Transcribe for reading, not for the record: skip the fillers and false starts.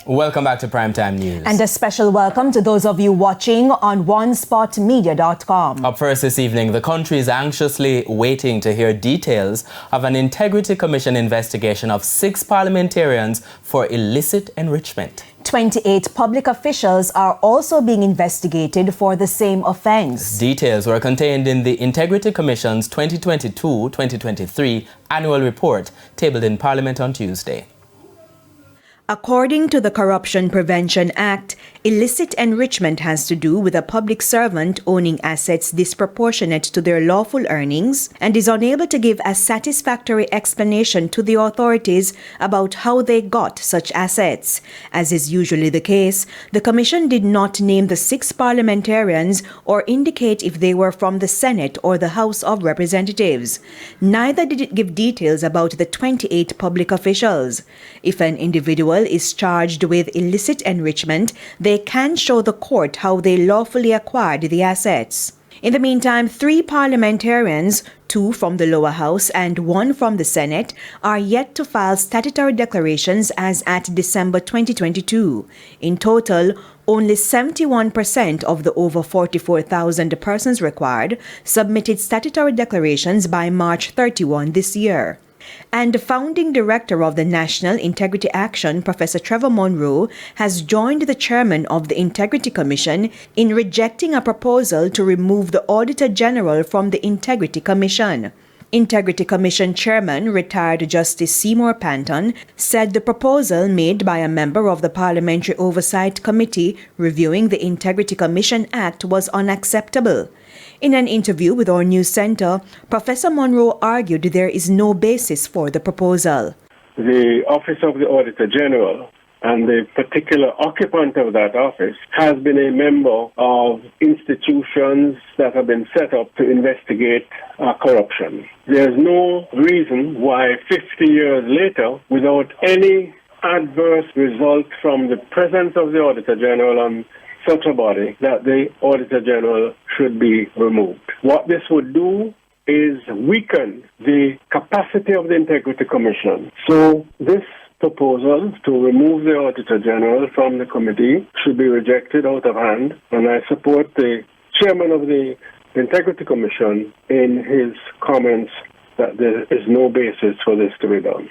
Welcome back to Primetime News. And a special welcome to those of you watching on onespotmedia.com. Up first this evening, the country is anxiously waiting to hear details of an Integrity Commission investigation of 6 parliamentarians for illicit enrichment. 28 public officials are also being investigated for the same offense. Details were contained in the Integrity Commission's 2022-2023 annual report tabled in Parliament on Tuesday. According to the Corruption Prevention Act, illicit enrichment has to do with a public servant owning assets disproportionate to their lawful earnings and is unable to give a satisfactory explanation to the authorities about how they got such assets. As is usually the case, the Commission did not name the 6 parliamentarians or indicate if they were from the Senate or the House of Representatives. Neither did it give details about the 28 public officials. If an individual is charged with illicit enrichment, they can show the court how they lawfully acquired the assets. In the meantime, 3 parliamentarians, 2 from the lower house and 1 from the Senate, are yet to file statutory declarations as at December 2022. In total, only 71% of the over 44,000 persons required submitted statutory declarations by March 31 this year. And the founding director of the National Integrity Action, Professor Trevor Monroe, has joined the chairman of the Integrity Commission in rejecting a proposal to remove the Auditor General from the Integrity Commission. Integrity Commission Chairman, retired Justice Seymour Panton, said the proposal made by a member of the Parliamentary Oversight Committee reviewing the Integrity Commission Act was unacceptable. In an interview with our news center, Professor Monroe argued there is no basis for the proposal. The Office of the Auditor General and the particular occupant of that office has been a member of institutions that have been set up to investigate corruption. There's no reason why 50 years later, without any adverse result from the presence of the Auditor General on such a body, that the Auditor General should be removed. What this would do is weaken the capacity of the Integrity Commission. So this proposal to remove the Auditor General from the committee should be rejected out of hand, and I support the chairman of the Integrity Commission in his comments that there is no basis for this to be done.